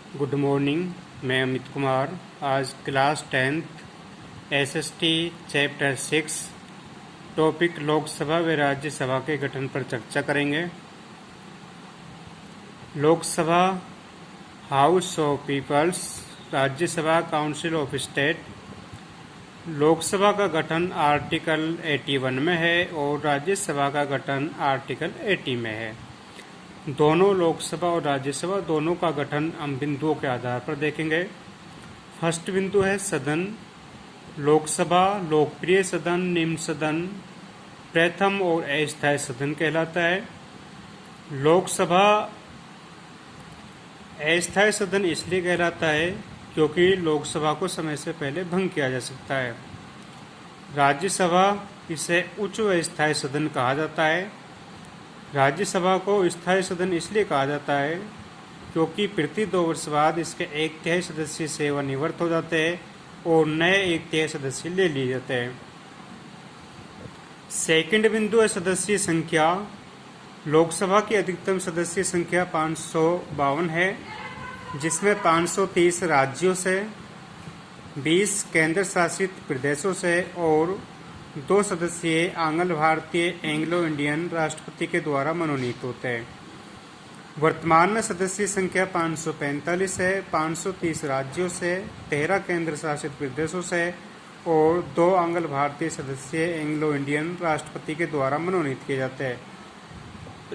Good morning. मैं अमित कुमार। आज class 10th SST chapter 6 topic Lok Sabha व राज्यसभा के गठन पर चर्चा करेंगे। Lok Sabha house of peoples, Rajya Sabha council of state. Lok Sabha का गठन आर्टिकल 81 में है और राज्यसभा का गठन आर्टिकल 80 में है। दोनों लोकसभा और राज्यसभा दोनों का गठन हम बिंदुओं के आधार पर देखेंगे। फर्स्ट बिंदु है सदन। लोकसभा लोकप्रिय सदन, निम्न सदन, प्रथम और अस्थायी सदन कहलाता है। लोकसभा अस्थायी सदन इसलिए कहलाता है क्योंकि लोकसभा को समय से पहले भंग किया जा सकता है। राज्यसभा इसे उच्च व स्थायी सदन कहा जाता है। राज्यसभा को स्थायी सदन इसलिए कहा जाता है क्योंकि प्रति 2 वर्ष बाद इसके 1/3 सदस्य सेवानिवृत्त हो जाते हैं और नए 1/3 सदस्य ले लिए जाते हैं। सेकंड बिंदु है सदस्य संख्या। लोकसभा की अधिकतम सदस्य संख्या 552 है, जिसमें 530 राज्यों से, 20 केंद्र शासित प्रदेशों से और 2 सदस्यीय आंग्ल भारतीय एंग्लो इंडियन राष्ट्रपति के द्वारा मनोनीत होते हैं। वर्तमान में सदस्य संख्या 545 है, 530 राज्यों से, 13 केंद्र शासित प्रदेशों से और 2 आंग्ल भारतीय सदस्य एंग्लो इंडियन राष्ट्रपति के द्वारा मनोनीत किए जाते हैं।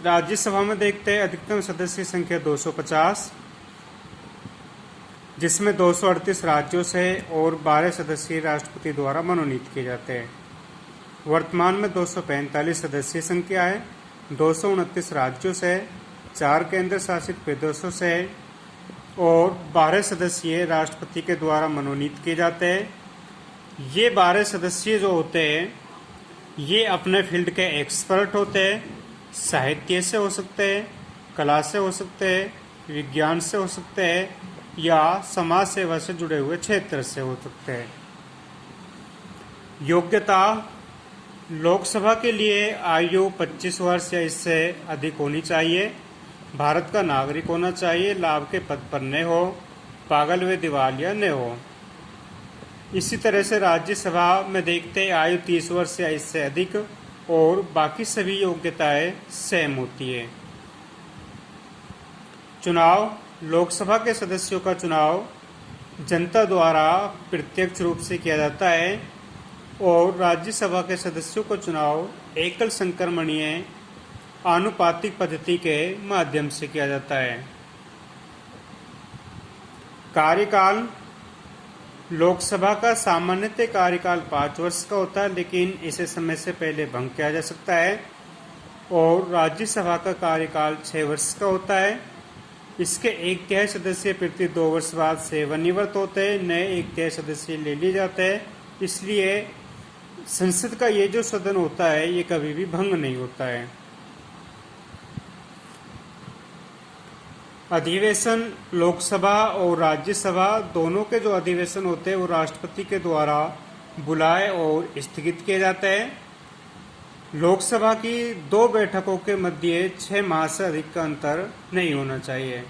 राज्यसभा में देखते हैं अधिकतम सदस्य संख्या 250, जिसमें 238 राज्यों से और 12 सदस्यीय राष्ट्रपति द्वारा मनोनीत किए जाते हैं। वर्तमान में 245 सदस्य संख्या है, 229 राज्यों से, 4 केंद्र शासित प्रदेशों से और 12 सदस्यीय राष्ट्रपति के द्वारा मनोनीत किए जाते हैं। ये 12 सदस्य जो होते हैं ये अपने फील्ड के एक्सपर्ट होते हैं। साहित्य से हो सकते हैं, कला से हो सकते हैं, विज्ञान से हो सकते हैं या समाज सेवा से जुड़े हुए क्षेत्र से हो सकते हैं। योग्यता: लोकसभा के लिए आयु 25 वर्ष या इससे अधिक होनी चाहिए, भारत का नागरिक होना चाहिए, लाभ के पद पर न हो, पागल व दिवालिया न हो। इसी तरह से राज्यसभा में देखते हैं आयु 30 वर्ष या इससे अधिक और बाकी सभी योग्यताएं सेम होती है। चुनाव: लोकसभा के सदस्यों का चुनाव जनता द्वारा प्रत्यक्ष रूप से किया जाता है और राज्यसभा के सदस्यों का चुनाव एकल संक्रमणीय आनुपातिक पद्धति के माध्यम से किया जाता है। कार्यकाल: लोकसभा का सामान्यतः कार्यकाल 5 वर्ष का होता है, लेकिन इसे समय से पहले भंग किया जा सकता है और राज्यसभा का कार्यकाल 6 वर्ष का होता है। इसके 1/3 सदस्य प्रति 2 वर्ष बाद सेवानिवृत्त होते हैं, नए 1/3 सदस्य ले लिए जाते हैं। इसलिए संसद का ये जो सदन होता है ये कभी भी भंग नहीं होता है। अधिवेशन: लोकसभा और राज्यसभा दोनों के जो अधिवेशन होते हैं वो राष्ट्रपति के द्वारा बुलाए और स्थगित किए जाते हैं। लोकसभा की 2 बैठकों के मध्य 6 माह से अधिक का अंतर नहीं होना चाहिए।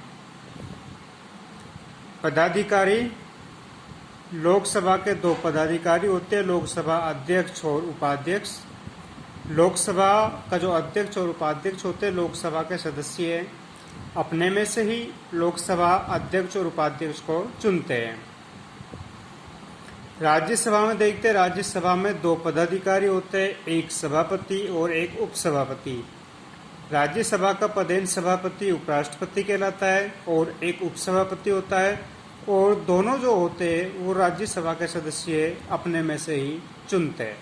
पदाधिकारी: लोकसभा के 2 पदाधिकारी होते हैं, लोकसभा अध्यक्ष और उपाध्यक्ष। लोकसभा का जो अध्यक्ष और उपाध्यक्ष होते हैं लोकसभा के सदस्य अपने में से ही लोकसभा अध्यक्ष और उपाध्यक्ष को चुनते हैं। राज्यसभा में देखते हैं राज्यसभा में 2 पदाधिकारी होते हैं, एक सभापति और एक उपसभापति। राज्यसभा का पदेन सभापति उपराष्ट्रपति कहलाता है और एक उपसभापति होता है और दोनों जो होते हैं वो राज्यसभा के सदस्य अपने में से ही चुनते हैं।